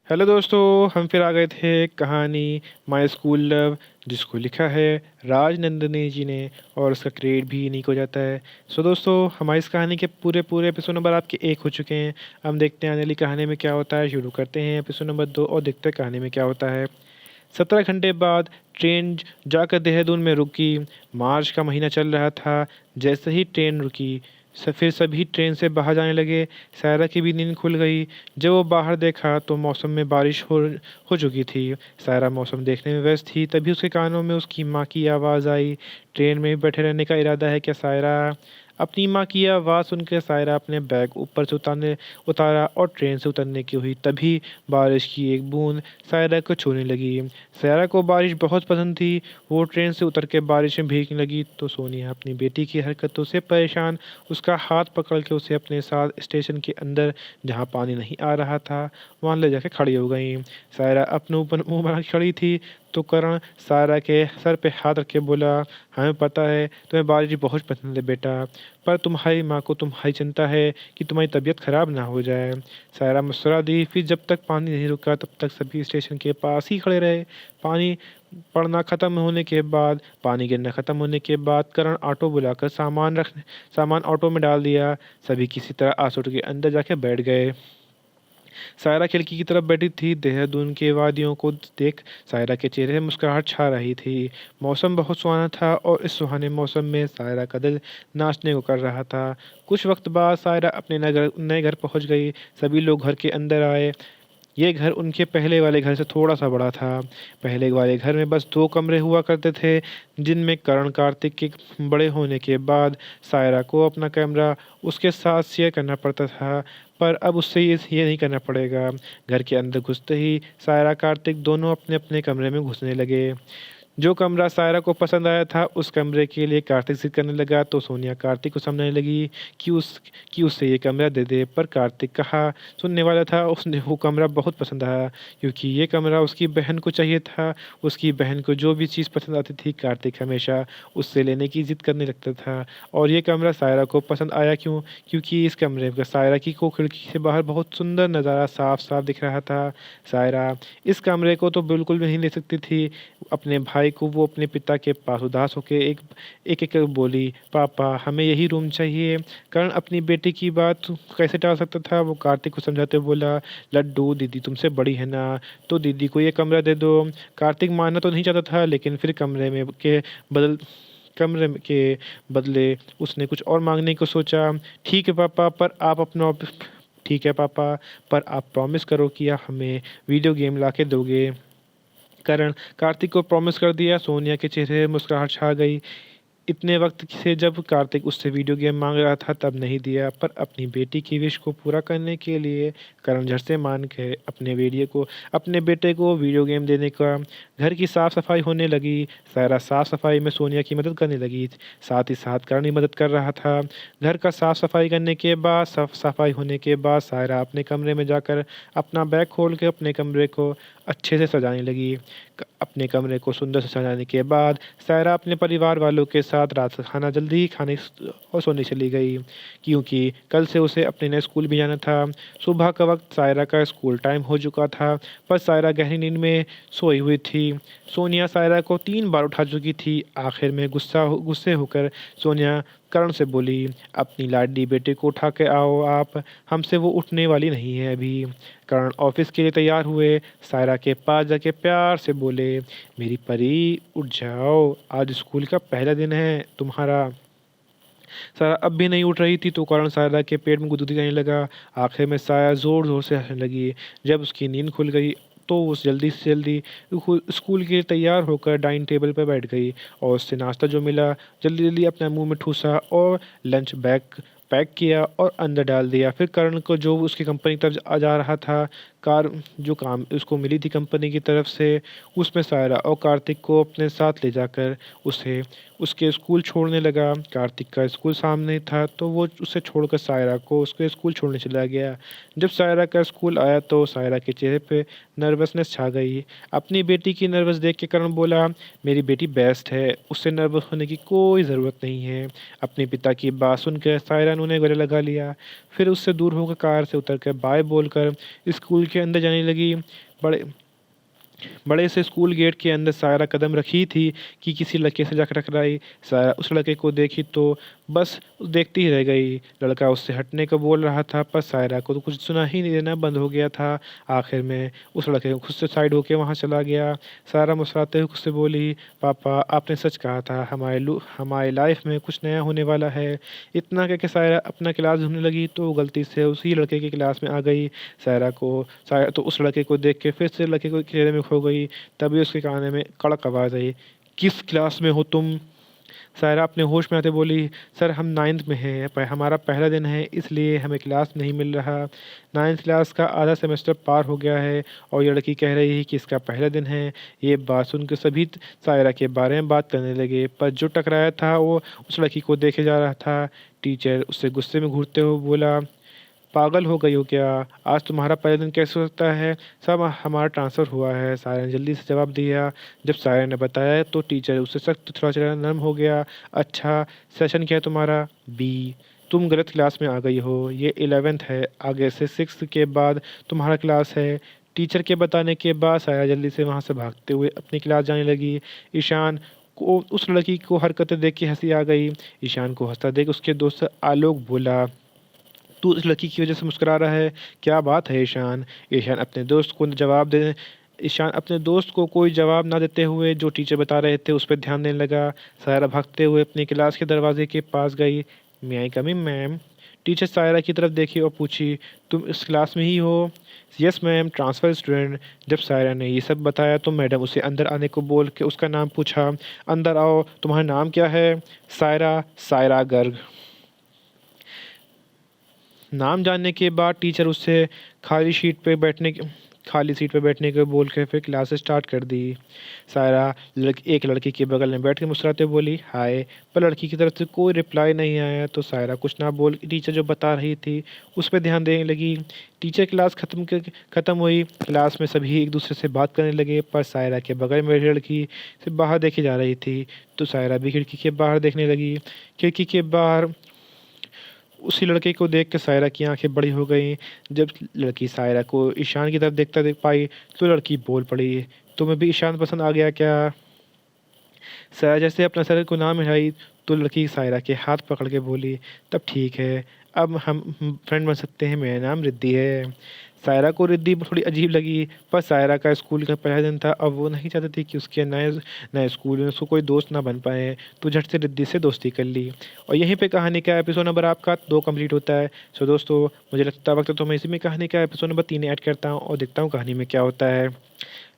Hello दोस्तों, हम फिर आ गए थे कहानी माय स्कूल लव, जिसको लिखा है राजनंदिनी जी ने और उसका क्रेडिट भी इन्हीं को जाता है। सो दोस्तों, हमारी इस कहानी के पूरे पूरे एपिसोड नंबर आपके 1 हो चुके हैं। हम देखते हैं आने वाली कहानी में क्या होता है। शुरू करते हैं एपिसोड नंबर 2 और देखते हैं कहानी में क्या होता है। 17 घंटे बाद ट्रेन जाकर देहरादून में रुकी। मार्च का महीना चल रहा था। जैसे ही ट्रेन रुकी फिर सभी ट्रेन से बाहर जाने लगे। सायरा की भी नींद खुल गई। जब वो बाहर देखा तो मौसम में बारिश हो चुकी थी। सायरा मौसम देखने में व्यस्त थी, तभी उसके कानों में उसकी माँ की आवाज़ आई। ट्रेन में ही बैठे रहने का इरादा है क्या सायरा? अपनी माँ की आवाज़ सुनकर सायरा अपने बैग ऊपर से उतारा और ट्रेन से उतरने की हुई। तभी बारिश की एक बूंद सायरा को छूने लगी। सायरा को बारिश बहुत पसंद थी। वो ट्रेन से उतर के बारिश में भीगने लगी तो सोनिया अपनी बेटी की हरकतों से परेशान उसका हाथ पकड़ के उसे अपने साथ स्टेशन के अंदर, जहाँ पानी नहीं आ रहा था, वहाँ ले जाके खड़ी हो गई। सायरा अपने ऊपर मुंह बना के खड़ी थी तो करण सायरा के सर पे हाथ रख के बोला, हमें पता है तुम्हें बारिश बहुत पसंद है बेटा, पर तुम्हारी माँ को तुम्हारी चिंता है कि तुम्हारी तबीयत खराब ना हो जाए। सायरा मुस्कुरा दी। फिर जब तक पानी नहीं रुका तब तक सभी स्टेशन के पास ही खड़े रहे। पानी पड़ना ख़त्म होने के बाद पानी गिरना ख़त्म होने के बाद करण ऑटो बुलाकर सामान ऑटो में डाल दिया। सभी किसी तरह ऑटो के अंदर जाके बैठ गए। सायरा खिड़की की तरफ बैठी थी। देहरादून के वादियों को देख सायरा के चेहरे में मुस्कुराहट छा रही थी। मौसम बहुत सुहाना था और इस सुहाने मौसम में सायरा का दिल नाचने को कर रहा था। कुछ वक्त बाद सायरा अपने नए घर पहुंच गई। सभी लोग घर के अंदर आए। ये घर उनके पहले वाले घर से थोड़ा सा बड़ा था। पहले वाले घर में बस 2 कमरे हुआ करते थे, जिनमें करण कार्तिक के बड़े होने के बाद सायरा को अपना कमरा उसके साथ शेयर करना पड़ता था। पर अब उससे ये नहीं करना पड़ेगा। घर के अंदर घुसते ही सायरा कार्तिक दोनों अपने अपने कमरे में घुसने लगे। जो कमरा सायरा को पसंद आया था उस कमरे के लिए कार्तिक जिद करने लगा तो सोनिया कार्तिक को समझाने लगी कि उससे ये कमरा दे दे। पर कार्तिक कहा सुनने वाला था, उसने वो कमरा बहुत पसंद आया क्योंकि ये कमरा उसकी बहन को चाहिए था। उसकी बहन को जो भी चीज़ पसंद आती थी कार्तिक हमेशा उससे लेने की जिद करने लगता था। और ये कमरा सायरा को पसंद आया क्योंकि इस कमरे में सायरा की को खिड़की से बाहर बहुत सुंदर नज़ारा साफ साफ दिख रहा था। सायरा इस कमरे को तो बिल्कुल भी नहीं ले सकती थी। अपने भाई को वो अपने पिता के पास उदास होकर एक कर बोली, पापा हमें यही रूम चाहिए। करण अपनी बेटी की बात कैसे टाल सकता था। वो कार्तिक को समझाते हुए बोला, लड्डू दीदी तुमसे बड़ी है ना, तो दीदी को ये कमरा दे दो। कार्तिक मानना तो नहीं चाहता था, लेकिन फिर कमरे के बदले उसने कुछ और मांगने को सोचा। ठीक है पापा, ठीक है पापा, पर आप प्रॉमिस करो कि आप हमें वीडियो गेम ला के दोगे। करण कार्तिक को प्रॉमिस कर दिया। सोनिया के चेहरे पर मुस्कुराहट छा गई। इतने वक्त से जब कार्तिक उससे वीडियो गेम मांग रहा था तब नहीं दिया, पर अपनी बेटी की विश को पूरा करने के लिए करण झट से मान के अपने बेटे को वीडियो गेम देने का। घर की साफ सफाई होने लगी। सारा साफ सफाई में सोनिया की मदद करने लगी। साथ ही साथ करण भी मदद कर रहा था। घर का साफ सफाई करने के बाद सफाई होने के बाद सायरा अपने कमरे में जाकर अपना बैग खोल के अपने कमरे को अच्छे से सजाने लगी। अपने कमरे को सुंदर से सजाने के बाद सायरा अपने परिवार वालों के साथ रात का खाना जल्दी ही खाने और सोने चली गई, क्योंकि कल से उसे अपने नए स्कूल भी जाना था। सुबह का वक्त सायरा का स्कूल टाइम हो चुका था, पर सायरा गहरी नींद में सोई हुई थी। सोनिया सायरा को 3 बार उठा चुकी थी। आखिर में गुस्से होकर सोनिया करण से बोली, अपनी लाडली बेटे को उठा के आओ आप, हमसे वो उठने वाली नहीं है अभी। करण ऑफिस के लिए तैयार हुए। सायरा के पास जाके प्यार से बोले, मेरी परी उठ जाओ, आज स्कूल का पहला दिन है तुम्हारा। सायरा अब भी नहीं उठ रही थी तो करण सायरा के पेट में गुदगुदी करने लगा। आखिर में सायरा ज़ोर ज़ोर से हंसने लगी। जब उसकी नींद खुल गई तो वो जल्दी से जल्दी स्कूल के लिए तैयार होकर डाइनिंग टेबल पर बैठ गई और उससे नाश्ता जो मिला जल्दी जल्दी अपने मुंह में ठूसा और लंच बैग पैक किया और अंदर डाल दिया। फिर करण को जो उसकी कंपनी की तरफ जा रहा था, कार जो काम उसको मिली थी कंपनी की तरफ से, उसमें सायरा और कार्तिक को अपने साथ ले जाकर उसे उसके स्कूल छोड़ने लगा। कार्तिक का स्कूल सामने ही था तो वो उसे छोड़कर सायरा को उसके स्कूल छोड़ने चला गया। जब सायरा का स्कूल आया तो सायरा के चेहरे पे नर्वसनेस छा गई। अपनी बेटी की नर्वस देख के करण बोला, मेरी बेटी बेस्ट है, उससे नर्वस होने की कोई ज़रूरत नहीं है। अपने पिता की बात सुनकर सायरा ने उन्हें गले लगा लिया। फिर उससे दूर होकर कार से उतरकर बाय बोलकर स्कूल के अंदर जाने लगी। बड़े बड़े से स्कूल गेट के अंदर सायरा कदम रखी थी कि किसी लड़के से जाकर टकराई। सायरा उस लड़के को देखी तो बस देखती ही रह गई। लड़का उससे हटने को बोल रहा था पर सायरा को तो कुछ सुना ही नहीं देना बंद हो गया था। आखिर में उस लड़के को खुद से साइड होके वहाँ चला गया। सायरा मुस्कुराते हुए खुद से बोली, पापा आपने सच कहा था, हमारी लाइफ में कुछ नया होने वाला है। इतना कह के सायरा अपना क्लास ढूंढने लगी तो गलती से उसी लड़के की क्लास में आ गई। सायरा तो उस लड़के को देख के फिर से लड़के को घेरे में खो गई। तभी उसके कान में कड़क आवाज़ आई, किस क्लास में हो तुम? सायरा अपने होश में आते बोली, सर हम 9th में हैं, पर हमारा पहला दिन है इसलिए हमें क्लास नहीं मिल रहा। 9th क्लास का आधा सेमेस्टर पार हो गया है और ये लड़की कह रही है कि इसका पहला दिन है। ये बात सुनकर सभी सायरा के बारे में बात करने लगे, पर जो टकराया था वो उस लड़की को देखे जा रहा था। टीचर उससे गुस्से में घूरते हुए बोला, पागल हो गई हो क्या? आज तुम्हारा पहला दिन कैसे हो सकता है? सब हमारा ट्रांसफ़र हुआ है। सायरा ने जल्दी से जवाब दिया। जब सायरा ने बताया तो टीचर उससे सख्त थोड़ा चेहरा नरम हो गया। अच्छा, सेशन क्या है तुम्हारा? बी। तुम गलत क्लास में आ गई हो, ये 11th है, आगे से 6th के बाद तुम्हारा क्लास है। टीचर के बताने के बाद सायरा जल्दी से वहाँ से भागते हुए अपनी क्लास जाने लगी। ईशान को उस लड़की को हरकतें देख के हंसी आ गई। ईशान को हंसता देख उसके दोस्त आलोक बोला, तू उस लड़की की वजह से मुस्कुरा रहा है, क्या बात है ईशान? ईशान अपने दोस्त को कोई जवाब ना देते हुए जो टीचर बता रहे थे उस पर ध्यान देने लगा। सायरा भागते हुए अपनी क्लास के दरवाजे के पास गई। मे आई कम इन मैम? टीचर सायरा की तरफ देखी और पूछी, तुम इस क्लास में ही हो? Yes ma'am, transfer student. जब सायरा ने ये सब बताया तो मैडम उसे अंदर आने को बोल के उसका नाम पूछा। अंदर आओ, तुम्हारा नाम क्या है? सायरा गर्ग। नाम जानने के बाद टीचर उससे खाली सीट पे बैठने को बोल के फिर क्लास स्टार्ट कर दी। सायरा एक लड़की के बगल में बैठ के मुस्कुराते बोली, हाय, पर लड़की की तरफ से कोई रिप्लाई नहीं आया तो सायरा कुछ ना बोल टीचर जो बता रही थी उस पर ध्यान देने लगी। टीचर क्लास ख़त्म हुई। क्लास में सभी एक दूसरे से बात करने लगे पर सायरा के बगल में बैठी लड़की से बाहर देखी जा रही थी तो सायरा भी खिड़की के बाहर देखने लगी। खिड़की के बाहर उसी लड़के को देख के सायरा की आंखें बड़ी हो गईं। जब लड़की सायरा को ईशान की तरफ देख पाई तो लड़की बोल पड़ी, तुम्हें भी ईशान पसंद आ गया क्या? सायरा जैसे अपना सर को ना हिलाई तो लड़की सायरा के हाथ पकड़ के बोली, तब ठीक है, अब हम फ्रेंड बन सकते हैं, मेरा नाम रिद्धि है। सायरा को रिद्धि थोड़ी अजीब लगी पर सायरा का स्कूल का पहला दिन था, अब वो नहीं चाहती थी कि उसके नए नए स्कूल में उसको कोई दोस्त ना बन पाए, तो झट से रिद्धि से दोस्ती कर ली। और यहीं पे कहानी का एपिसोड नंबर आपका 2 कंप्लीट होता है। सो दोस्तों, मुझे लगता वक्त तो मैं इसी में कहानी का एपिसोड नंबर 3 ऐड करता हूँ और देखता हूँ कहानी में क्या होता है।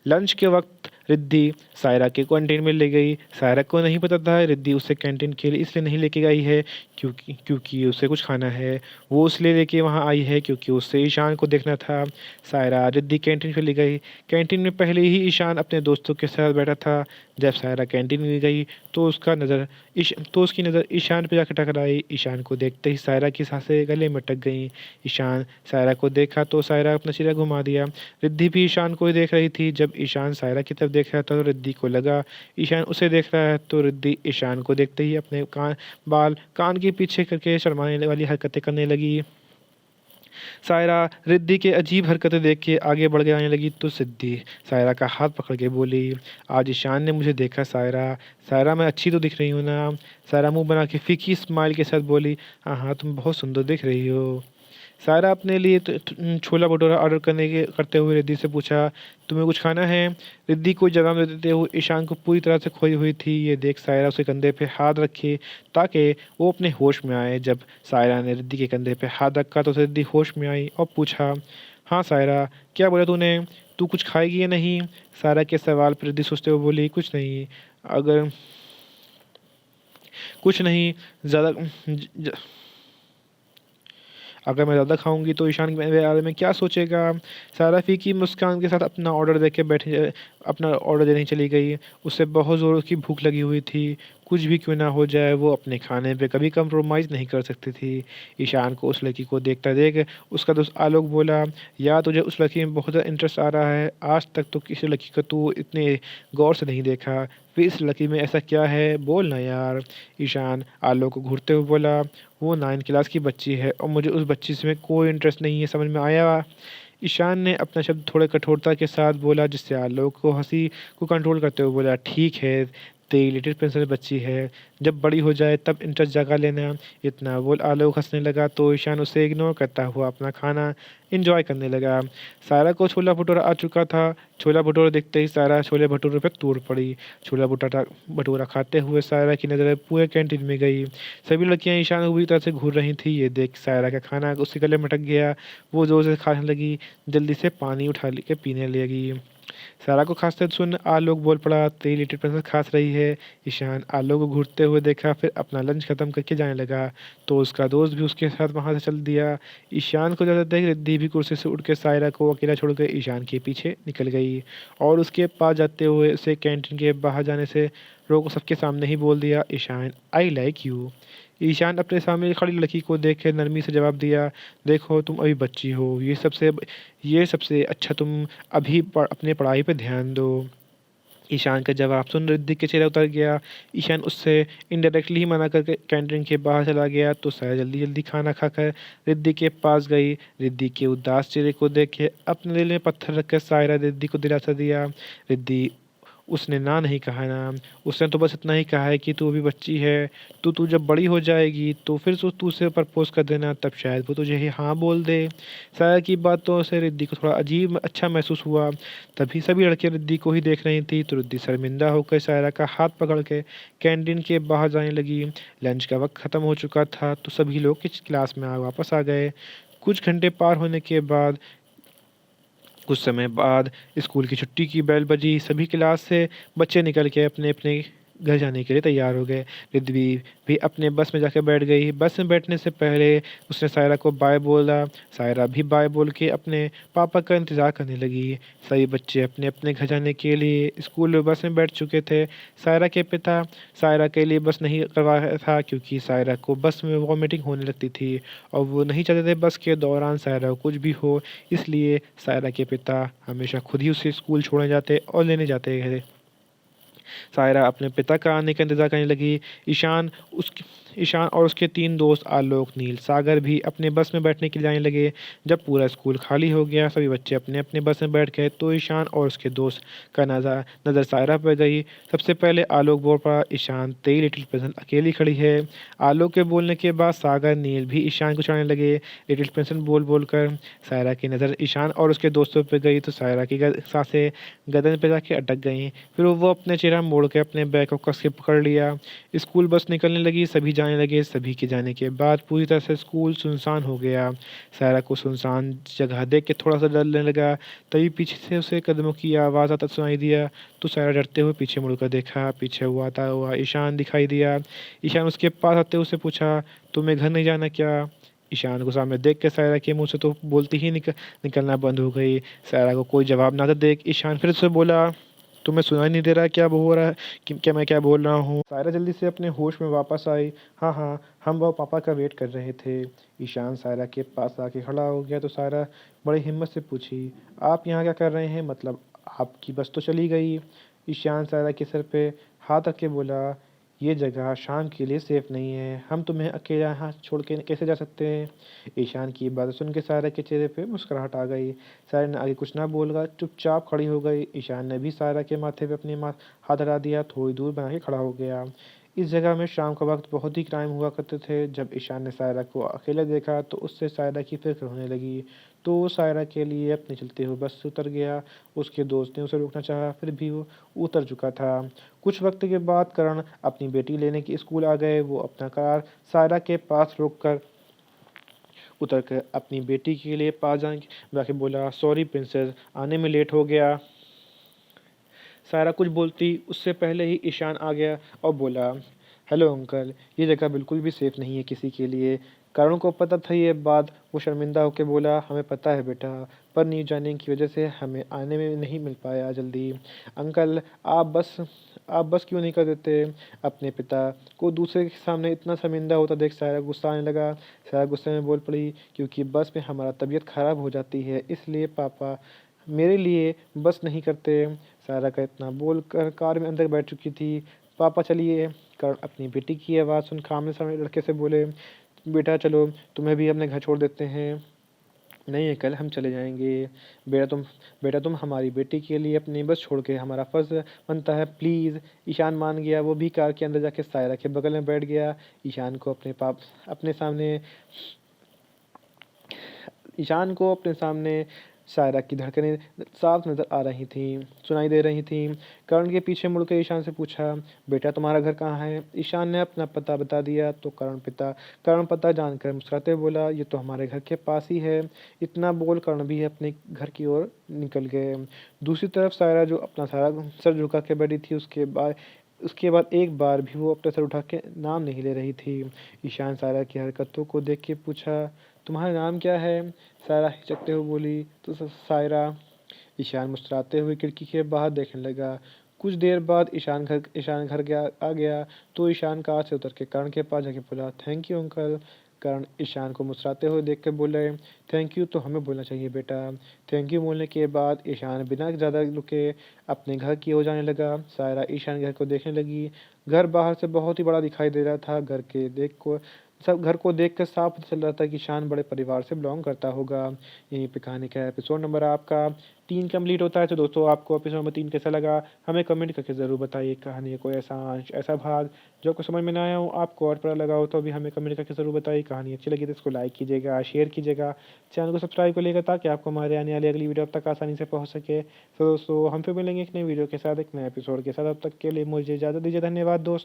लंच के वक्त रिद्धि सायरा के कैंटीन में ले गई। सायरा को नहीं पता था रिद्धि उसे कैंटीन के लिए इसलिए नहीं लेके गई है क्योंकि उसे कुछ खाना है, वो इसलिए लेके वहाँ आई है क्योंकि उसे ईशान को देखना था। सायरा रिद्धि कैंटीन पे ले गई। कैंटीन में पहले ही ईशान अपने दोस्तों के साथ बैठा था। जब सायरा कैंटीन में गई तो उसकी नज़र ईशान पे जाकर टकराई। ईशान को देखते ही सायरा की सांसें गले में अटक गईं। ईशान सायरा को देखा तो सायरा अपना सिरा घुमा दिया। रिद्धि भी ईशान को ही देख रही थी। जब ईशान सायरा की तरफ देख रहा था तो रिद्धि को लगा ईशान उसे देख रहा है, तो रिद्धि ईशान को देखते ही अपने बाल कान के पीछे करके शर्माने वाली हरकतें करने लगी। सायरा रिद्धि के अजीब हरकतें देख के आगे बढ़ के आने लगी तो सिद्धि सायरा का हाथ पकड़ के बोली, आज ईशान ने मुझे देखा सायरा। सायरा मैं अच्छी तो दिख रही हूँ ना? सायरा मुंह बना के फीकी स्माइल के साथ बोली, हाँ हाँ तुम बहुत सुंदर दिख रही हो। सायरा अपने लिए छोला भटूरा ऑर्डर करते हुए रिद्धि से पूछा, तुम्हें कुछ खाना है? रिद्धि को जवाब दे देते हुए ईशान को पूरी तरह से खोई हुई थी। ये देख सायरा उसके कंधे पे हाथ रखे ताकि वो अपने होश में आए। जब सायरा ने रिद्धि के कंधे पे हाथ रखा तो रिद्धि होश में आई और पूछा, हाँ सायरा, क्या बोला तूने? तू कुछ खाएगी या नहीं? सायरा के सवाल पर रिद्धि सोचते हुए बोली, कुछ नहीं, अगर कुछ नहीं ज़्यादा अगर मैं ज़्यादा खाऊंगी तो ईशान मेरे बारे में क्या सोचेगा? सायरा फीकी मुस्कान के साथ अपना ऑर्डर देने चली गई। उसे बहुत ज़ोर की भूख लगी हुई थी। कुछ भी क्यों ना हो जाए वो अपने खाने पे कभी कंप्रोमाइज़ नहीं कर सकती थी। ईशान को उस लड़की को देखता देख उसका दोस्त आलोक बोला, यार तुझे उस लड़की में बहुत ज़्यादा इंटरेस्ट आ रहा है, आज तक तो किसी लड़की को तू इतने गौर से नहीं देखा, फिर इस लड़की में ऐसा क्या है, बोल ना यार। ईशान आलोक को घूरते हुए बोला, वो 9th क्लास की बच्ची है और मुझे उस बच्ची से में कोई इंटरेस्ट नहीं है, समझ में आया? ईशान ने अपना शब्द थोड़े कठोरता के साथ बोला, जिससे आलोक को हँसी को कंट्रोल करते हुए बोला, ठीक है, तेरी लिटिल प्रिंसेस बच्ची है, जब बड़ी हो जाए तब इंटरेस्ट जगा लेना। इतना बोल आलोक हंसने लगा तो ईशान उसे इग्नोर करता हुआ अपना खाना इंजॉय करने लगा। सारा को छोला भटूरा आ चुका था। छोला भटूरा देखते ही सारा छोले भटूरे पे टूट पड़ी। छोला भटूरा भटूरा खाते हुए सारा की नज़र पूरे कैंटीन में गई। सभी लड़कियां ईशान को बुरी तरह से घूर रही थी। ये देख सारा का खाना उसके गले में अटक गया। वो जोर से खाने लगी, जल्दी से पानी उठा के पीने लगी। सारा को खांसते सुन आलोक बोल पड़ा, तेरी लिटिल प्रिंसेस खांस रही है। ईशान आलोक को घूरते हुए देखा, फिर अपना लंच खत्म करके जाने लगा तो उसका दोस्त भी उसके साथ वहां से चल दिया। ईशान को ज़्यादा देख रिद्धि भी कुर्सी से उठ के सायरा को अकेला छोड़कर ईशान के पीछे निकल गई और उसके पास जाते हुए उसे कैंटीन के बाहर जाने से रोक सबके सामने ही बोल दिया, Ishaan I like you. Ishaan अपने सामने खड़ी लड़की को देख के नरमी से जवाब दिया, देखो तुम अभी बच्ची हो, ये सबसे अच्छा तुम अभी अपने पढ़ाई पे ध्यान दो। ईशान का जवाब सुन रिद्धि के चेहरा उतर गया। ईशान उससे इनडायरेक्टली ही मना करके कैंटीन के बाहर चला गया तो सारा जल्दी जल्दी खाना खाकर रिद्धि के पास गई। रिद्धि के उदास चेहरे को देख के अपने दिल में पत्थर रखकर सायरा रिद्धि को दिलासा दिया। रिद्धि उसने ना नहीं कहा ना, उसने तो बस इतना ही कहा है कि तू अभी बच्ची है, तू जब बड़ी हो जाएगी तो फिर तू उसे प्रपोज कर देना, तब शायद वो तुझे ही हाँ बोल दे। साया की बातों से रिद्धि को थोड़ा अजीब अच्छा महसूस हुआ। तभी सभी लड़कियां रिद्धि को ही देख रही थी तो रिद्धि शर्मिंदा होकर सायरा का हाथ पकड़ के कैंटीन के बाहर जाने लगी। लंच का वक्त ख़त्म हो चुका था तो सभी लोग किस क्लास में वापस आ गए। कुछ घंटे पार होने के बाद कुछ समय बाद स्कूल की छुट्टी की बेल बजी। सभी क्लास से बच्चे निकल के अपने अपने घर जाने के लिए तैयार हो गए। रिद्धि भी अपने बस में जाकर बैठ गई। बस में बैठने से पहले उसने सायरा को बाय बोला। सायरा भी बाय बोल के अपने पापा का इंतज़ार करने लगी। सभी बच्चे अपने अपने घर जाने के लिए स्कूल बस में बैठ चुके थे। सायरा के पिता सायरा के लिए बस नहीं करवाया था क्योंकि सायरा को बस में वॉमिटिंग होने लगती थी और वो नहीं चाहते थे बस के दौरान सायरा को कुछ भी हो। इसलिए सायरा के पिता हमेशा खुद ही उसे स्कूल छोड़ने जाते और लेने जाते थे। सायरा अपने पिता का आने का इंतज़ार करने लगी। ईशान और उसके 3 दोस्त आलोक, नील, सागर भी अपने बस में बैठने के लिए जाने लगे। जब पूरा स्कूल खाली हो गया, सभी बच्चे अपने अपने बस में बैठ गए तो ईशान और उसके दोस्त का नज़र सायरा पर गई। सबसे पहले आलोक बोल पड़ा, ईशान तेरी लिटिल प्रिंसेस अकेली खड़ी है। आलोक के बोलने के बाद सागर, नील भी ईशान को छाने लगे। लिटिल प्रिंसेस बोल बोल कर सायरा की नज़र ईशान और उसके दोस्तों पर गई तो सायरा की सांसें गर्दन पे जाके अटक गईं। फिर वो अपने चेहरा मोड़ के अपने बैग को कस के पकड़ लिया। स्कूल बस निकलने लगी, सभी जाने लगे। सभी के जाने के बाद पूरी तरह से स्कूल सुनसान हो गया। सारा को सुनसान जगह देख के थोड़ा सा डर लगने लगा। तभी पीछे से उसे कदमों की आवाज़ आता सुनाई दिया तो सारा डरते हुए पीछे मुड़कर देखा। पीछे हुआ आता हुआ ईशान दिखाई दिया। ईशान उसके पास आते हुए उससे पूछा, तुम्हें घर नहीं जाना क्या? ईशान को सामने देख के सायरा के मुंह से तो बोलती ही निकलना बंद हो गई। सायरा को कोई जवाब ना देख ईशान फिर से बोला, तुम्हें सुनाई नहीं दे रहा क्या हो रहा है कि क्या मैं क्या बोल रहा हूँ? सायरा जल्दी से अपने होश में वापस आई। हाँ हाँ, हम वो पापा का वेट कर रहे थे। ईशान सायरा के पास आके खड़ा हो गया तो सायरा बड़ी हिम्मत से पूछी, आप यहाँ क्या कर रहे हैं? मतलब आपकी बस तो चली गई। ईशान सायरा के सर पे हाथ रख के बोला, ये जगह शाम के लिए सेफ नहीं है, हम तुम्हें अकेला यहाँ छोड़ के कैसे जा सकते हैं? ईशान की बात सुन के सायरा के चेहरे पे मुस्कुराहट आ गई। सायरा ने आगे कुछ ना बोलकर चुपचाप खड़ी हो गई। ईशान ने भी सायरा के माथे पे अपने हाथ हला दिया, थोड़ी दूर बना के खड़ा हो गया। इस जगह में शाम का वक्त बहुत ही क्राइम हुआ करते थे। जब ईशान ने सायरा को अकेले देखा तो उससे सायरा की फिक्र होने लगी तो वो सायरा के लिए अपने चलते हुए बस से उतर गया। उसके दोस्त ने उसे रोकना चाहा फिर भी वो उतर चुका था। कुछ वक्त के बाद करण अपनी बेटी लेने के स्कूल आ गए। वो अपना कार सायरा के पास रोक कर उतर कर अपनी बेटी के लिए पास जाके बोला, सॉरी प्रिंसेस, आने में लेट हो गया। सायरा कुछ बोलती उससे पहले ही ईशान आ गया और बोला, हेलो अंकल, ये जगह बिल्कुल भी सेफ़ नहीं है किसी के लिए। करण को पता था ये बात। वो शर्मिंदा होकर बोला, हमें पता है बेटा, पर नहीं जाने की वजह से हमें आने में नहीं मिल पाया जल्दी। अंकल, आप बस क्यों नहीं कर देते? अपने पिता को दूसरे के सामने इतना शर्मिंदा होता देख सायरा गुस्सा आने लगा। सायरा गुस्से में बोल पड़ी, क्योंकि बस में हमारा तबीयत ख़राब हो जाती है, इसलिए पापा मेरे लिए बस नहीं करते। सायरा का इतना बोल कर कार में अंदर बैठ चुकी थी। पापा चलिए। करण अपनी बेटी की आवाज़ सुन सामने सामने लड़के से बोले, बेटा चलो, तुम्हें भी अपने घर छोड़ देते हैं। नहीं है, कल हम चले जाएँगे। बेटा तुम हमारी बेटी के लिए अपनी बस छोड़ के हमारा फ़र्ज़ बनता है, प्लीज़। ईशान मान गया, वो भी कार के अंदर जाके सायरा के बगल में बैठ गया। ईशान को अपने सामने ईशान को अपने सामने सायरा की धड़कनें साफ नज़र आ रही थीं, सुनाई दे रही थीं। करण के पीछे मुड़ के ईशान से पूछा, बेटा तुम्हारा घर कहाँ है? ईशान ने अपना पता बता दिया तो करण पता जानकर मुस्कुराते हुए बोला, ये तो हमारे घर के पास ही है। इतना बोल करण भी अपने घर की ओर निकल गए। दूसरी तरफ सायरा जो अपना सारा सर झुका के बैठी थी, उसके बाद एक बार भी वो अपना सर उठा के नाम नहीं ले रही थी। ईशान सायरा की हरकतों को देख के पूछा, तुम्हारा नाम क्या है? सायरा हिचकते हुए बोली, तो सायरा। ईशान मुस्कुराते हुए खिड़की के बाहर देखने लगा। कुछ देर बाद ईशान घर आ गया तो ईशान कार से उतर के करण के पास जाके बोला, थैंक यू अंकल। करण ईशान को मुस्कुराते हुए देख कर बोले, थैंक यू तो हमें बोलना चाहिए बेटा। थैंक यू बोलने के बाद ईशान बिना ज़्यादा रुके अपने घर की ओर जाने लगा। सायरा ईशान के घर को देखने लगी। घर बाहर से बहुत ही बड़ा दिखाई दे रहा था। घर को देखकर साफ पता चल रहा था कि ईशान बड़े परिवार से बिलॉन्ग करता होगा। यहीं पे कहानी का एपिसोड नंबर आपका 3 कंप्लीट होता है। तो दोस्तों, आपको एपिसोड नंबर 3 कैसा लगा? हमें कमेंट करके ज़रूर बताइए। कहानी का कोई ऐसा अंश, ऐसा भाग जो आपको समझ में ना आया हो, आपको और पता लगा हो, तो भी हमें कमेंट करके ज़रूर बताइए। कहानी अच्छी लगी तो इसको लाइक कीजिएगा, शेयर कीजिएगा, चैनल को सब्सक्राइब कर लीजिएगा ताकि आपको हमारे आने वाली अगली वीडियो अब तक आसानी से पहुँच सके। तो दोस्तों, हम फिर मिलेंगे एक नई वीडियो के साथ, एक नए एपिसोड के साथ। अब तक के लिए मुझे इजाज़त दीजिए। धन्यवाद दोस्तों।